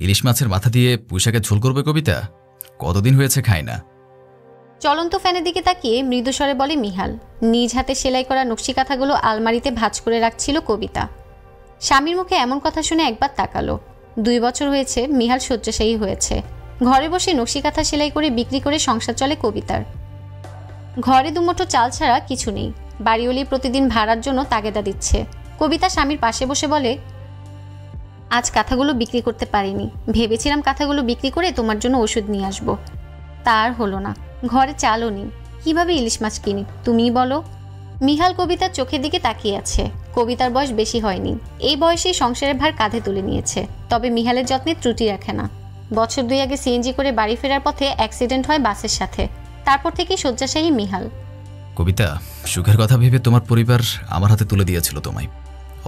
ইলিশ মাছের মাথা দিয়ে পুঁইশাকের ঝোল করবে কবিতা? কতদিন হয়েছে খাই না। চলন্ত ফ্যানের দিকে তাকিয়ে মৃদুস্বরে বলে মিহাল। নিজ হাতে সেলাই করা নকশি কাঁথাগুলো আলমারিতে ভাঁজ করে রাখছিল কবিতা। স্বামীর মুখে এমন কথা শুনে একবার তাকালো। 2 বছর হয়েছে মিহাল শয্যাশায়ী হয়েছে। ঘরে বসে নকশি কাঁথা সেলাই করে বিক্রি করে সংসার চলে কবিতার। ঘরে দুমুঠো চাল ছাড়া কিছু নেই। বাড়িওয়ালি প্রতিদিন ভাড়ার জন্য তাগেদা দিচ্ছে। কবিতা স্বামীর পাশে বসে বলে, আজ কাঁথাগুলো বিক্রি করতে পারিনি। ভেবেছিলাম কাঁথাগুলো বিক্রি করে তোমার জন্য ওষুধ নিয়ে আসবো, তা আর হলো না। ঘরে চালও নেই, কিভাবে ইলিশ মাছ কিনি তুমিই বলো। মিহাল কবিতার চোখের দিকে তাকিয়ে আছে। কবিতার বয়স বেশি হয়নি, এই বয়সে সংসারের ভার কাঁধে তুলে নিয়েছে। তবে মিহালের যত্নে ত্রুটি রাখে না। বছর 2 আগে সিএনজি করে বাড়ি ফেরার পথে অ্যাক্সিডেন্ট হয় বাসের সাথে। তারপর থেকেই শয্যাশায়ী মিহাল। কবিতা, সুখের কথা ভেবে তোমার পরিবার আমার হাতে তুলে দিয়েছিল তোমায়,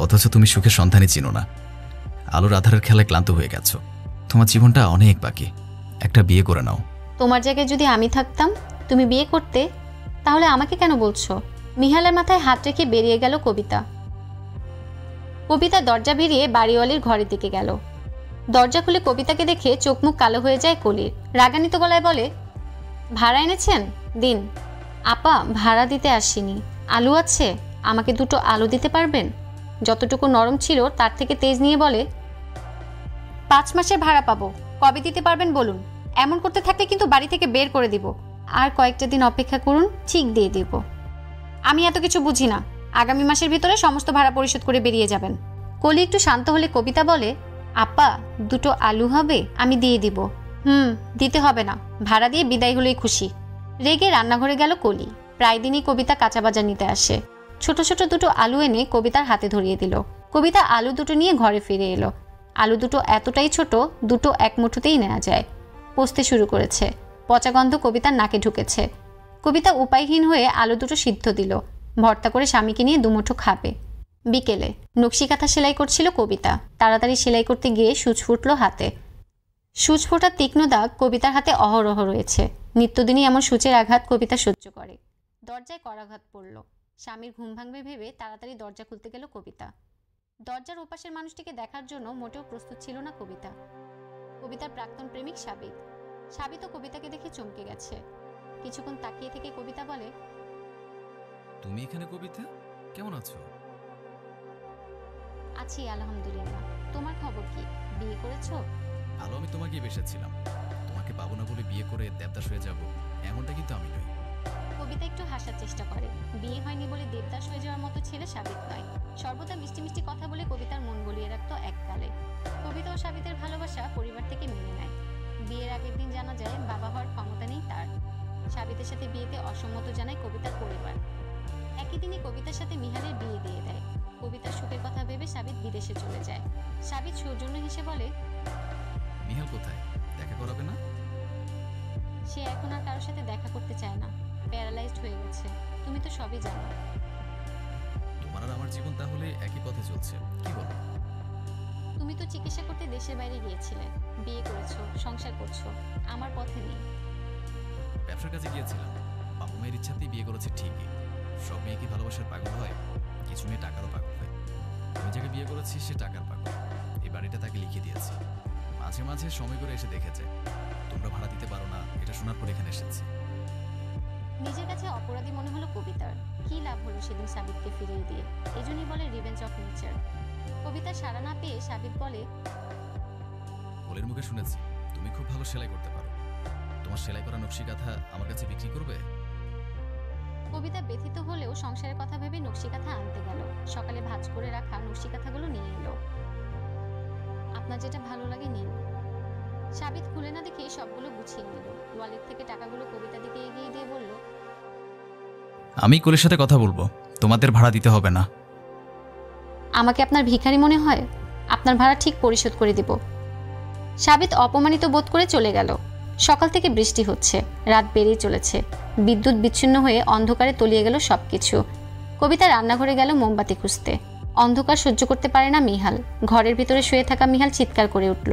অথচ তুমি সুখের সন্ধানই চিনো না। আলোর আধারের খেলায় ক্লান্ত হয়ে গেছো। তোমার জীবনটা অনেক বাকি। একটা বিয়ে করে নাও। তোমার জায়গায় যদি আমি থাকতাম, তুমি বিয়ে করতে, তাহলে আমাকে কেন বলছো? মিহালের মাথায় হাত রেখে বেরিয়ে গেল কবিতা। কবিতা দরজা বেরিয়ে বাড়িওয়ালির ঘরের দিকে গেল। দরজা খুলে কবিতাকে দেখে চোখ মুখ কালো হয়ে যায় কলির। রাগান্বিত গলায় বলে, ভাড়া এনেছেন? দিন। আপা, ভাড়া দিতে আসিনি। আলু আছে? আমাকে 2টো আলু দিতে পারবেন? যতটুকু নরম ছিল তার থেকে তেজ নিয়ে বলে, 5 মাসের ভাড়া পাবো, কবে দিতে পারবেন বলুন। এমন করতে থাকলে কিন্তু বাড়ি থেকে বের করে দিব। আর কয়েকটা দিন অপেক্ষা করুন, ঠিক দিয়ে দিব। আমি এত কিছু বুঝি না। আগামী মাসের ভিতরে সমস্ত ভাড়া পরিশোধ করে বেরিয়ে যাবেন। কলি একটু শান্ত হলে কবিতা বলে, আপা 2টো আলু হবে? আমি দিয়ে দিব। দিতে হবে না, ভাড়া দিয়ে বিদায় হলেই খুশি। রেগে রান্নাঘরে গেল কলি। প্রায় দিনই কবিতা কাঁচা বাজার নিতে আসে। ছোট ছোট 2টো আলু এনে কবিতার হাতে ধরিয়ে দিল। কবিতা আলু 2টো নিয়ে ঘরে ফিরে এলো। আলু 2টো এতটাই ছোট, 2টো এক মুঠোতেই নেওয়া যায়। পচতে শুরু করেছে। পচা গন্ধ কবিতার নাকে ঢুকেছে। কবিতা উপায়হীন হয়ে আলু 2টো সিদ্ধ দিল। ভর্তা করে স্বামীকে নিয়ে 2 মুঠো খাবে। বিকেলে নকশি কাঁথা সেলাই করছিল কবিতা। তাড়াতাড়ি সেলাই করতে গিয়ে সূচ ফুটল হাতে। সূচ ফোটার তীক্ষ্ণ দাগ কবিতার হাতে অহরহ রয়েছে। নিত্যদিনই এমন সূচের আঘাত কবিতা সহ্য করে। দরজায় করাঘাত পড়ল। স্বামীর ঘুম ভাঙবে ভেবে তাড়াতাড়ি দরজা খুলতে গেল কবিতা। দরজার ওপাশের মানুষটিকে দেখার জন্য মোটেও প্রস্তুত ছিল না কবিতা। কবিতার প্রাক্তন প্রেমিক সাবিত। সাবিতও কবিতাকে দেখে চমকে গেছে। কিছুক্ষণ তাকিয়ে থেকে কবিতা বলে, তুমি এখানে কবিতা? কেমন আছো? আছি আলহামদুলিল্লাহ। তোমার খবর কি? বিয়ে করেছো? ভালো, আমি তোমাকেই বেসেছিলাম। তোমাকে পাবো না বলে বিয়ে করে দেবদাস হয়ে যাব, এমনটা কিন্তু আমি নই। কবিতা একটু হাসার চেষ্টা করে। বিয়ে হয়নি বলে দেবদাস হয়ে যাওয়ার মতো ছেলে সাবিত নয়। সর্বদা মিষ্টি মিষ্টি কথা বলে কবিতার মন গলিয়ে রাখতো এককালে। কবিতা ও সাবিতের ভালোবাসা পরিবার থেকে মেনে নেয়। বিয়ের আগের দিন জানা যায় বাবা হওয়ার ক্ষমতা নেই তার। সাবিতের সাথে বিয়েতে অসম্মত জানায় কবিতার পরিবার। একই দিনে কবিতার সাথে মিহালের বিয়ে দিয়ে দেয়। কবিতার সুখের কথা ভেবে সাবিত বিদেশে চলে যায়। সাবিত সৌজন্য হেসে বলে, মিহাল কোথায়? দেখা করাবে না? সে এখন আর কারোর সাথে দেখা করতে চায় না। প্যারালাইজড হয়ে গেছে। তুমি তো সবই জানো। তোমার আর আমার জীবন তাহলে একই পথে চলছে, কি বলো? তুমি তো চিকিৎসা করতে দেশের বাইরে গিয়েছিলে, বিয়ে করেছো, সংসার করছো। আমার পথে নেই। ব্যবসার কাজে গিয়েছিলাম। বাবা মায়ের ইচ্ছাতেই বিয়ে করেছে ঠিকই। সব মেয়ে কি ভালোবাসার পাগল হয়? কিছু মেয়ে টাকারও পাগল হয়। আমি যাকে বিয়ে করেছি সে টাকার পাগল। এই বাড়িটা তাকে লিখে দিয়েছি। মাঝে মাঝে সময় করে এসে দেখেছে। তোমরা ভাড়া দিতে পারো না, এটা শোনার পর এখানে এসেছি। নিজের কাছে অপরাধী মনে হলো কবিতার। কি লাভ হলো সেদিন সাবিতকে ফিরিয়ে দিয়ে? এজন্যই বলে রিভেঞ্জ অফ নেচার। কবিতা সাড়া না পেয়ে সাবিত বলে, কোলের মুখে শুনেছি তুমি খুব ভালো সেলাই করতে পারো। তোমার সেলাই করা নকশি কাঁথা আমার কাছে বিক্রি করবে? কবিতা ব্যথিত হলেও সংসারের কথা ভেবে নকশি কাঁথা আনতে গেল। সকালে ভাঁজ করে রাখা নকশি কাঁথাগুলো নিয়ে এলো। আপনার যেটা ভালো লাগে নিন। সাবিত খুলে না দেখে সবগুলো গুছিয়ে নিল। ওয়ালেট থেকে টাকাগুলো কবিতা দিকে এগিয়ে দিয়ে বলল, আমি কোলের সাথে কথা বলবো, তোমাদের ভাড়া দিতে হবে না। আমাকে আপনার ভিখারি মনে হয়? আপনার ভাড়া ঠিক পরিশোধ করে দিব। সাবিত অপমানিত বোধ করে চলে গেল। সকাল থেকে বৃষ্টি হচ্ছে, রাত বেরিয়ে চলেছে। বিদ্যুৎ বিচ্ছিন্ন হয়ে অন্ধকারে তলিয়ে গেল সবকিছু। কবিতা রান্নাঘরে গেল মোমবাতি খুঁজতে। অন্ধকার সহ্য করতে পারে না মিহাল। ঘরের ভিতরে শুয়ে থাকা মিহাল চিৎকার করে উঠল,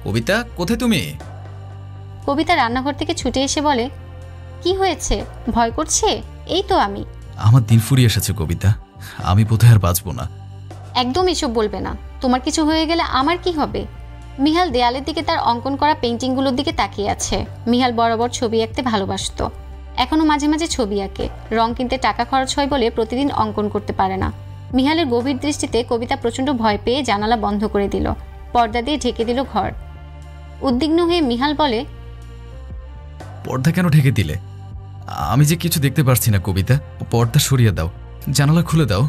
কবিতা কোথায় তুমি? কবিতা রান্নাঘর থেকে ছুটে এসে বলে, কি হয়েছে? ভয় করছে? এই তো আমি। আমার দিন ফুরিয়ে এসেছে কবিতা, আমি বোধহয় আর বাঁচবো না। একদম এসব বলবে না। তোমার কিছু হয়ে গেলে আমার কি হবে? মিহাল দেয়ালের দিকে তার অঙ্কন করা পেন্টিংগুলোর দিকে তাকিয়ে আছে। মিহাল বরাবর ছবি আঁকতে ভালোবাসত। এখনও মাঝে মাঝে ছবি আঁকে। রং কিনতে টাকা খরচ হয় বলে প্রতিদিন অঙ্কন করতে পারে না। মিহালের গভীর দৃষ্টিতে কবিতা প্রচণ্ড ভয় পেয়ে জানালা বন্ধ করে দিল, পর্দা দিয়ে ঢেকে দিল ঘর। উদ্বিগ্ন হয়ে মিহাল বলে, পর্দা কেন ঢেকে দিলে? আমি যে কিছু দেখতে পারছি না কবিতা, পর্দা সরিয়ে দাও, জানালা খুলে দাও।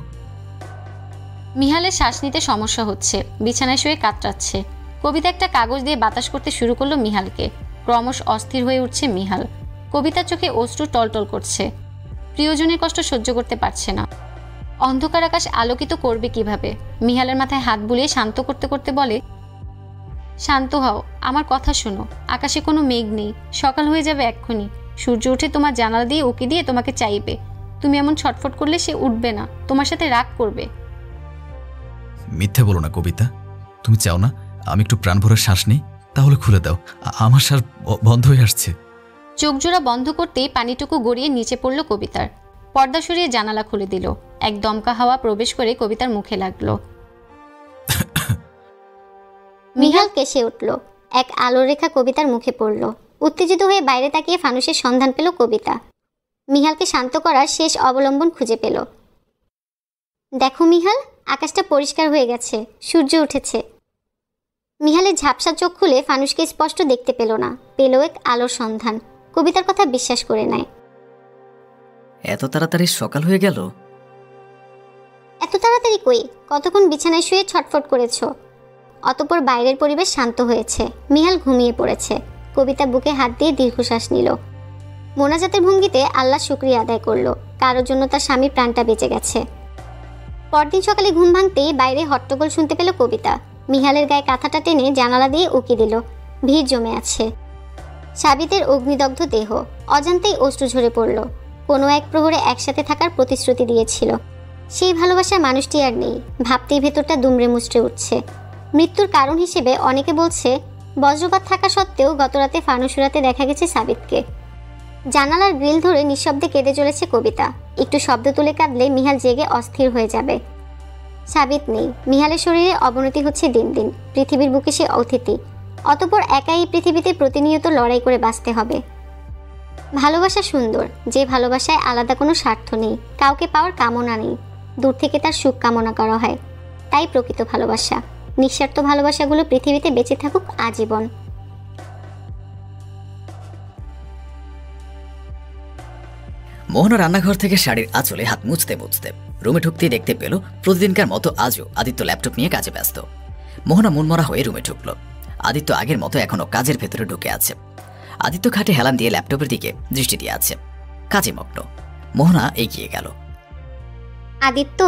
মিহালের শ্বাস নিতে সমস্যা হচ্ছে, বিছানায় শুয়ে কাতরাচ্ছে। কবিতা একটা কাগজ দিয়ে বাতাস করতে শুরু করলো মিহালকে। ক্রমশ অস্থির হয়ে উঠছে মিহাল। কবিতার চোখে অশ্রু টলটল করছে। প্রিয়জনের কষ্ট সহ্য করতে পারছে না। অন্ধকার আকাশ আলোকিত করবে কিভাবে? মিহালের মাথায় হাত বুলিয়ে শান্ত করতে করতে বলে, শান্ত হও, আমার কথা শোনো। আকাশে কোনো মেঘ নেই, সকাল হয়ে যাবে এক্ষুনি। সূর্য উঠে তোমার জানালা দিয়ে উকি দিয়ে তোমাকে চাইবে। তুমি এমন ছটফট করলে সে উঠবে না, তোমার সাথে রাগ করবে। মিথ্যে বলো না কবিতা, তুমি চাও না আমি একটু প্রাণ ভরে শ্বাস নিই? তাহলে খুলে দাও, আমার শ্বাস বন্ধ হয়ে আসছে। চোখ জোড়া বন্ধ করতেই পানিটুকু গড়িয়ে নিচে পড়ল কবিতার। পর্দা সরিয়ে জানালা খুলে দিল। এক দমকা হাওয়া প্রবেশ করে কবিতার মুখে লাগলো। মিহাল কেসে উঠল। এক আলোর রেখা কবিতার মুখে পড়ল। উত্তেজিত হয়ে বাইরে তাকিয়ে ফানুসের সন্ধান পেল কবিতা। মিহালকে শান্ত করার শেষ অবলম্বন খুঁজে পেল। দেখো মিহাল, আকাশটা পরিষ্কার হয়ে গেছে, সূর্য উঠেছে। মিহালের ঝাপসা চোখ খুলে ফানুসকে স্পষ্ট দেখতে পেল না, পেল এক আলোর সন্ধান। কবিতার কথা বিশ্বাস করে নেয়। এত তাড়াতাড়ি সকাল হয়ে গেল? এত তাড়াতাড়ি কই, কতক্ষণ বিছানায় শুয়ে ছটফট করেছ। অতঃপর বাইরের পরিবেশ শান্ত হয়েছে। মিহাল ঘুমিয়ে পড়েছে। কবিতা বুকে হাত দিয়ে দীর্ঘশ্বাস নিল। মোনাজাতের ভঙ্গিতে আল্লাহ শুকরিয়া আদায় করলো, কারোর জন্য তার স্বামীর প্রাণটা বেঁচে গেছে। পরদিন সকালে ঘুম ভাঙতেই বাইরে হট্টগোল শুনতে পেল কবিতা। মিহালের গায়ে কাঁথাটা টেনে জানালা দিয়ে উকি দিল। ভিড় জমে আছে। সাবিতের অগ্নিদগ্ধ দেহ। অজান্তেই অশ্রু ঝরে পড়ল। কোনো এক প্রহরে একসাথে থাকার প্রতিশ্রুতি দিয়েছিল। সেই ভালোবাসা মানুষটি আর নেই। ভাবতেই ভেতরটা দুমড়ে মুচড়ে উঠছে। মৃত্যুর কারণ হিসেবে অনেকে বলছে, বজ্রপাত থাকা সত্ত্বেও গতরাতে ফানুসুরাতে দেখা গেছে সাবিতকে। জানালার গ্রিল ধরে নিঃশব্দে কেঁদে চলেছে কবিতা। একটু শব্দ তুলে কাঁদলে মিহাল জেগে অস্থির হয়ে যাবে। সাবিত নেই। মিহালের শরীরে অবনতি হচ্ছে দিন দিন। পৃথিবীর বুকে সে অতিথি। অতঃপর একাই এই পৃথিবীতে প্রতিনিয়ত লড়াই করে বাঁচতে হবে। ভালোবাসা সুন্দর, যে ভালোবাসায় আলাদা কোনো স্বার্থ নেই, কাউকে পাওয়ার কামনা নেই, দূর থেকে তার সুখ কামনা করা হয়। তাই প্রকৃত ভালোবাসা। নিঃস্বার্থ ভালোবাসাগুলো পৃথিবীতে বেঁচে থাকুক আজীবন। মোহনা রান্নাঘর থেকে শাড়ির আঁচলে হাত মুছতে মুছতে রুমে ঢুকতেই দেখতে পেল প্রতিদিনকার মতো আজও আদিত্য ল্যাপটপ নিয়ে কাজে ব্যস্ত। মোহনা মনমরা হয়ে রুমে ঢুকল। আদিত্য আগের মতো এখনো কাজের ভেতরে ঢুকে আছে। আদিত্য খাটে হেলান দিয়ে ল্যাপটপের দিকে দৃষ্টি দিয়ে আছে, কাজে মগ্ন। মোহনা এগিয়ে গেল। আদিত্য,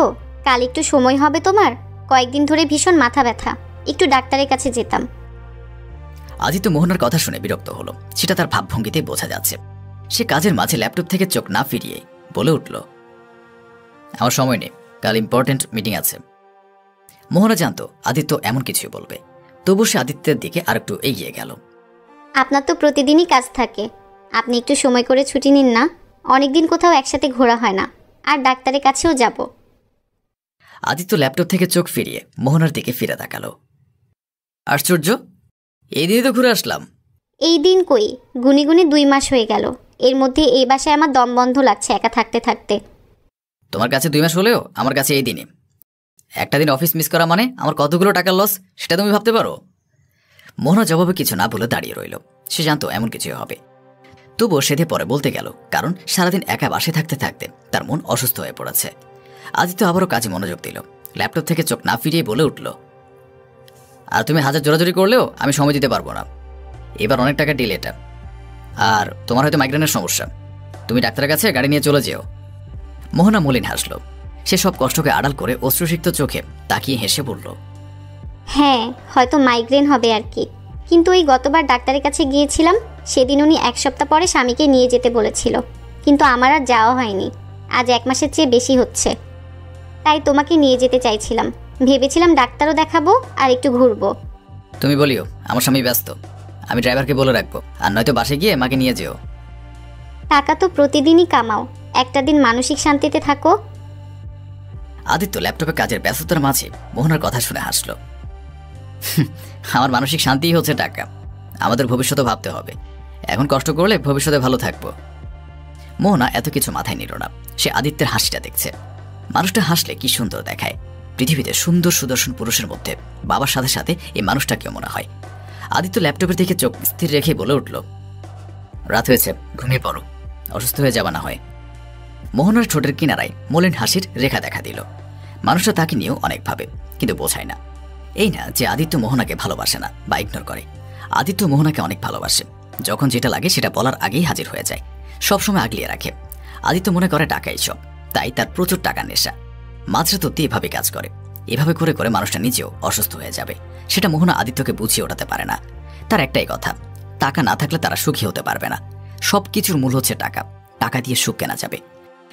কাল একটু সময় হবে তোমার? কয়েকদিন ধরে ভীষণ মাথা ব্যথা, একটু ডাক্তারের কাছে যেতাম। আদিত্য মোহনার কথা শুনে বিরক্ত হলো। সেটা তার ভাবভঙ্গিতে বোঝা যাচ্ছে। সে কাজের মাঝে ল্যাপটপ থেকে চোখ না ফিরিয়ে বলে উঠল, আমার সময় নেই, কাল ইম্পর্টেন্ট মিটিং আছে। মোহনা জানতো আদিত্য এমন কিছুই বলবে, তবু সে আদিত্যের দিকে আরেকটু এগিয়ে গেল। আপনার তো প্রতিদিনই কাজ থাকে, আপনি একটু সময় করে ছুটি নিন না। অনেকদিন কোথাও একসাথে ঘোরা হয় না। আর ডাক্তারের কাছেও যাব। আদিত্য ল্যাপটপ থেকে চোখ ফিরিয়ে মোহনার দিকে ফিরে তাকালো। আশ্চর্য, এই দিনই তো ঘুরে আসলাম। এই দিন কই, গুনি গুনি 2 মাস হয়ে গেল। এর মধ্যে এই বাসায় আমার দম বন্ধ লাগছে একা থাকতে থাকতে। তোমার কাছে 2 মাস হলেও আমার কাছে এই দিনে। একটা দিন অফিস মিস করা মানে আমার কতগুলো টাকার লস, সেটা তুমি ভাবতে পারো? মোহনা জবাবে কিছু না বলে দাঁড়িয়ে রইল। সে জানতো এমন কিছুই হবে, তবুও সেধে পরে বলতে গেল, কারণ সারাদিন একা বাসে থাকতে থাকতে তার মন অসুস্থ হয়ে পড়েছে। আদিত্য আবারও কাজে মনোযোগ দিল। ল্যাপটপ থেকে চোখ না ফিরিয়ে বলে উঠল, আর তুমি হাজার জোরাজোরি করলেও আমি সময় দিতে পারবো না। এবার অনেক টাকা ডিল এটা। আর তোমার হয়তো মাইগ্রেনের সমস্যা, তুমি ডাক্তারের কাছে গাড়ি নিয়ে চলে যেও। মোহনা মলিন হাসল। সে সব কষ্টকে আড়াল করে অশ্রুসিক্ত চোখে তাকিয়ে হেসে বলল, হ্যাঁ, হয়তো মাইগ্রেন হবে আর কি। কিন্তু ওই গতবার ডাক্তারের কাছে গিয়েছিলাম, সেদিন উনি 1 সপ্তাহ পরে স্বামীকে নিয়ে যেতে বলেছিল। কিন্তু আমার আর যাওয়া হয়নি। আজ 1 মাসের চেয়ে বেশি হচ্ছে। তাই তোমাকে নিয়ে যেতে চাইছিলাম। ভেবেছিলাম ডাক্তারও দেখাবো আর একটু ঘুরবো। তুমি বলিও আমার স্বামী ব্যস্ত, আমি ড্রাইভারকে বলে রাখবো। আর নয়তো বাসে গিয়ে মাকে নিয়ে যেও। টাকা তো প্রতিদিনই কামাও, একটা দিন মানসিক শান্তিতে থাকো। আদিত্য ল্যাপটপে কাজের ব্যস্ততার মাঝে মোহনার কথা শুনে হাসল। আমার মানসিক শান্তিই হচ্ছে টাকা। আমাদের ভবিষ্যতে ভাবতে হবে, এখন কষ্ট করলে ভবিষ্যতে ভালো থাকবো। মোহনা এত কিছু মাথায় নিল না। সে আদিত্যের হাসিটা দেখছে। মানুষটা হাসলে কি সুন্দর দেখায়। পৃথিবীতে সুন্দর সুদর্শন পুরুষের মধ্যে বাবার সাথে সাথে এই মানুষটাকেও মনে হয়। আদিত্য ল্যাপটপের দিকে চোখ স্থির রেখে বলে উঠল, রাত হয়েছে, ঘুমিয়ে পড়ো, অসুস্থ হয়ে যাবা না হয়। মোহনার ঠোঁটের কিনারায় মলিন হাসির রেখা দেখা দিল। মানুষটা তাকে নিয়েও অনেক ভাবে, কিন্তু বোঝায় না। এই না যে আদিত্য মোহনাকে ভালোবাসে না বা ইগনোর করে। আদিত্য মোহনাকে অনেক ভালোবাসে। যখন যেটা লাগে সেটা বলার আগেই হাজির হয়ে যায়, সবসময় আগলিয়ে রাখে। আদিত্য মনে করে টাকা এইসব, তাই তার প্রচুর টাকার নেশা। মাঝরাতে এভাবে কাজ করে। এভাবে করে করে মানুষটা নিজেও অসুস্থ হয়ে যাবে। সেটা মোহনা আদিত্যকে বুঝিয়ে ওঠাতে পারে না। তার একটাই কথা, টাকা না থাকলে তারা সুখী হতে পারবে না। সব কিছুর মূল হচ্ছে টাকা, টাকা দিয়ে সুখ কেনা যাবে।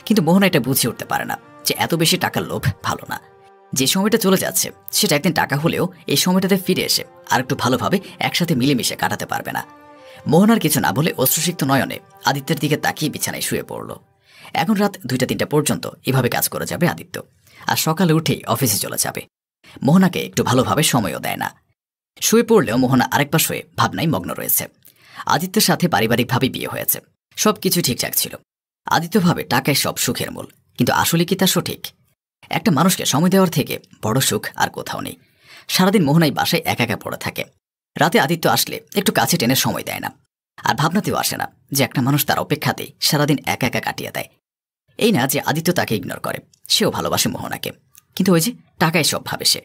কিন্তু মোহনা এটা বুঝিয়ে উঠতে পারে না যে এত বেশি টাকার লোভ ভালো না। যে সময়টা চলে যাচ্ছে সেটা একদিন টাকা হলেও এই সময়টাতে ফিরে এসে আর একটু ভালোভাবে একসাথে মিলেমিশে কাটাতে পারবে না। মোহনার কিছু না বলে অশ্রুসিক্ত নয়নে আদিত্যের দিকে তাকিয়ে বিছানায় শুয়ে পড়ল। এখন রাত 2টা-3টা পর্যন্ত এভাবে কাজ করে যাবে আদিত্য, আর সকালে উঠেই অফিসে চলে যাবে। মোহনাকে একটু ভালোভাবে সময়ও দেয় না। শুয়ে পড়লেও মোহনা আরেক পাশ হয়ে ভাবনায় মগ্ন রয়েছে। আদিত্যের সাথে পারিবারিকভাবে বিয়ে হয়েছে, সবকিছু ঠিকঠাক ছিল। আদিত্য ভাবে টাকায় সব সুখের মূল, কিন্তু আসলে কি তা সঠিক? একটা মানুষকে সময় দেওয়ার থেকে বড় সুখ আর কোথাও নেই। সারাদিন মোহনাই বাসায় একা একা পড়ে থাকে। রাতে আদিত্য আসলে একটু কাছে টেনে সময় দেয় না, আর ভাবনাতেও আসে না যে একটা মানুষ তার অপেক্ষাতেই সারাদিন একা একা কাটিয়ে দেয়। এই না যে আদিত্য তাকে ইগনোর করে, সেও ভালোবাসে মোহনাকে, কিন্তু ওই যে টাকায় সব ভাবে সে।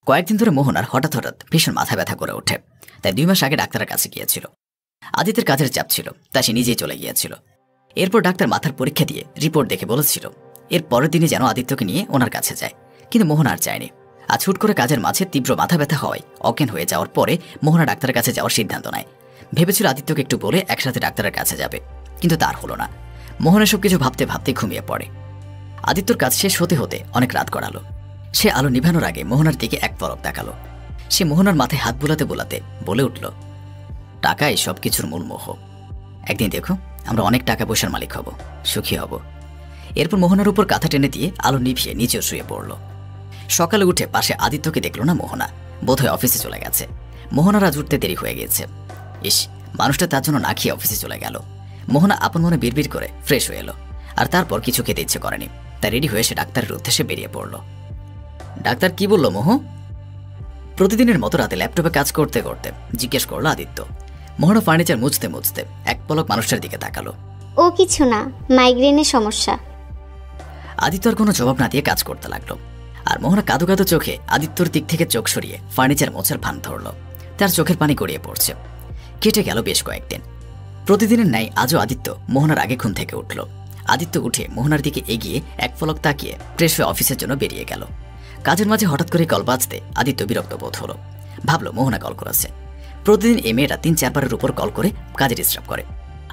কয়েকদিন ধরে মোহনার হঠাৎ হঠাৎ ভীষণ মাথা ব্যথা করে ওঠে, তাই 2 মাস আগে ডাক্তারের কাছে গিয়েছিল। আদিত্যের কাজের চাপ ছিল, তাই সে নিজেই চলে গিয়েছিল। এরপর ডাক্তার মাথার পরীক্ষা দিয়ে রিপোর্ট দেখে বলেছিল এর পরের দিনই যেন আদিত্যকে নিয়ে ওনার কাছে যায়, কিন্তু মোহনা আর চায়নি। আজ হুট করে কাজের মাঝে তীব্র মাথা ব্যথা হওয়ায় অজ্ঞান হয়ে যাওয়ার পরে মোহনা ডাক্তারের কাছে যাওয়ার সিদ্ধান্ত নেয়। ভেবেছিল আদিত্যকে একটু বলে একসাথে ডাক্তারের কাছে যাবে, কিন্তু তার হলো না। মোহনা সবকিছু ভাবতে ভাবতে ঘুমিয়ে পড়ে। আদিত্যর কাজ শেষ হতে হতে অনেক রাত গড়ালো। সে আলো নিভানোর আগে মোহনার দিকে এক পলক তাকালো। সে মোহনার মাথায় হাত বুলাতে বুলাতে বলে উঠল, টাকাই সব কিছুর মূল মোহ। একদিন দেখো আমরা অনেক টাকা পয়সার মালিক হব, সুখী হব। এরপর মোহনার উপর কাঁথা টেনে দিয়ে আলো নিভিয়ে নিচেও শুয়ে পড়ল। সকালে উঠে পাশে আদিত্যকে দেখল না মোহনা, বোধহয় অফিসে চলে গেছে। মোহনার আজ উঠতে দেরি হয়ে গিয়েছে। ইস, মানুষটা তার জন্য না খেয়ে অফিসে চলে গেল। মোহনা আপন মনে বিড়বিড় করে ফ্রেশ হয়ে এলো, আর তারপর কিছু খেতে ইচ্ছে করেনি। তাই রেডি হয়ে সে ডাক্তারের উদ্দেশ্যে বেরিয়ে পড়ল। ডাক্তার কি বলল মোহ? প্রতিদিনের মতো রাতে ল্যাপটপে কাজ করতে করতে জিজ্ঞেস করলো আদিত্য। মোহনা ফার্নিচার মুছতে মুছতে এক পলক মানুষটার দিকে তাকালো। ও কিছু না, মাইগ্রেনের সমস্যা। আদিত্য আর কোনো জবাব না দিয়ে কাজ করতে লাগলো, আর মোহনা কাঁদো কাঁদো চোখে আদিত্যর দিক থেকে চোখ সরিয়ে ফার্নিচার মোছার ভান ধরল। তার চোখের পানি গড়িয়ে পড়ছে। কেটে গেল বেশ কয়েকদিন। প্রতিদিনের ন্যায় আজও আদিত্য মোহনার আগে ঘুম থেকে উঠল। আদিত্য উঠে মোহনার দিকে এগিয়ে এক পলক তাকিয়ে ফ্রেশ হয়ে অফিসের জন্য বেরিয়ে গেল। কাজের মাঝে হঠাৎ করে কল বাজতে আদিত্য বিরক্ত বোধ হলো। ভাবলো মোহনা কল করেছে। প্রতিদিন এই মেয়েটা 3-4 বারের উপর কল করে কাজে ডিস্টার্ব করে।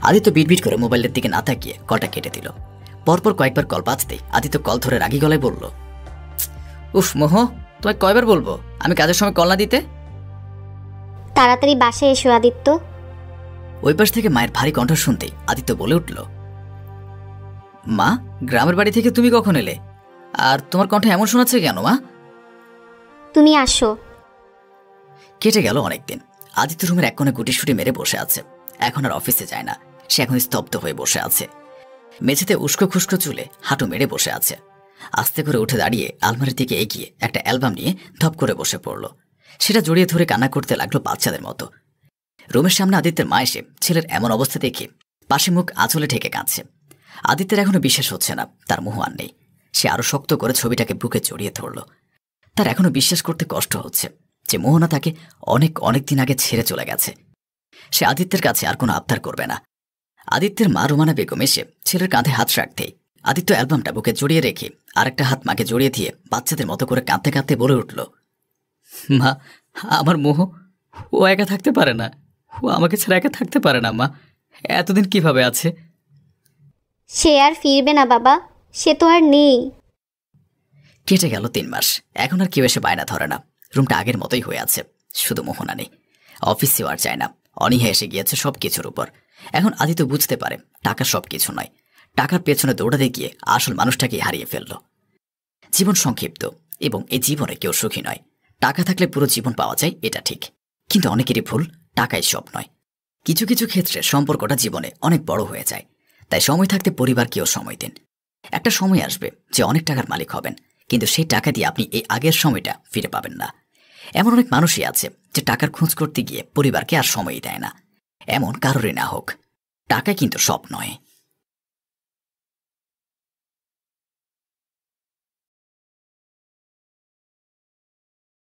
আদিত্য বিটবিট করে মোবাইলের দিকে না তাকিয়ে কলটা কেটে দিল। পরপর কয়েকবার কল বাজতেই আদিত্য কল ধরে রাগী গলায় বলল, উফ মোহ, তোমায় কয়বার বলবো আমি কাজের সময় কল না দিতে? তাড়াতাড়ি বাসায় এসো আদিত্য। ওই পাশ থেকে মায়ের ভারী কণ্ঠ শুনতেই আদিত্য বলে উঠল, মা, গ্রামের বাড়ি থেকে তুমি কখন এলে? আর তোমার কণ্ঠ এমন শোনাচ্ছে কেন মা? তুমি আসো। কেটে গেল অনেকদিন। আদিত্য রুমের এক কোণে গুটিসুটি মেরে বসে আছে। এখন আর অফিসে যায় না। সে এখন স্তব্ধ হয়ে বসে আছে। মেঝেতে উস্কো খুস্কো চুলে হাঁটু মেরে বসে আছে। আস্তে করে উঠে দাঁড়িয়ে আলমারির দিকে এগিয়ে একটা অ্যালবাম নিয়ে ধপ করে বসে পড়ল। সেটা জড়িয়ে ধরে কান্না করতে লাগলো বাচ্চাদের মতো। রুমের সামনে আদিত্যের মা এসে ছেলের এমন অবস্থা দেখে পাশে মুখ আঁচলে ঢেকে কাঁদছে। আদিত্যের এখনো বিশ্বাস হচ্ছে না তার মোহ আর নেই। সে আরো শক্ত করে ছবিটাকে বুকে জড়িয়ে ধরল। তার এখনো বিশ্বাস করতে কষ্ট হচ্ছে যে মোহনা তাকে অনেক অনেক দিন আগে ছেড়ে চলে গেছে। সে আদিত্যের কাছে আর কোনো আবদার করবে না। আদিত্যের মা রুমানা বেগম এসে ছেলের কাঁধে হাত রাখতেই আদিত্য অ্যালবামটা বুকে জড়িয়ে রেখে আরেকটা হাত মাকে জড়িয়ে দিয়ে বাচ্চাদের মতো করে কাঁদতে কাঁদতে বলে উঠল, মা, আমার মোহ, ও একা থাকতে পারে না। ও আমাকে ছাড়া একা থাকতে পারে না মা। এতদিন কিভাবে আছে? সে আর ফিরবে না বাবা, সে তো আর নেই। কেটে গেল 3 মাস। এখন আর কেউ এসে বায়না ধরে না। রুমটা আগের মতোই হয়ে আছে, শুধু মোহনা নেই। অফিসেও আর যায় না। অনীহা এসে গিয়েছে সব কিছুর উপর। এখন আদিত্য বুঝতে পারে টাকা সব কিছু নয়। টাকার পেছনে দৌড়াতে গিয়ে আসল মানুষটাকে হারিয়ে ফেলল। জীবন সংক্ষিপ্ত এবং এই জীবনে কেউ সুখী নয়। টাকা থাকলে পুরো জীবন পাওয়া যায়, এটা ঠিক, কিন্তু অনেকেরই ভুল, টাকাই সব নয়। কিছু কিছু ক্ষেত্রে সম্পর্কটা জীবনে অনেক বড় হয়ে যায়। তাই সময় থাকতে পরিবারকেও সময় দিন। একটা সময় আসবে যে অনেক টাকার মালিক হবেন, কিন্তু সেই টাকা দিয়ে আপনি এই আগের সময়টা ফিরে পাবেন না। এমন অনেক মানুষই আছে যে টাকার খোঁজ করতে গিয়ে পরিবারকে আর সময়ই দেয় না। এমন কারোরই না হোক, টাকা কিন্তু সব নয়।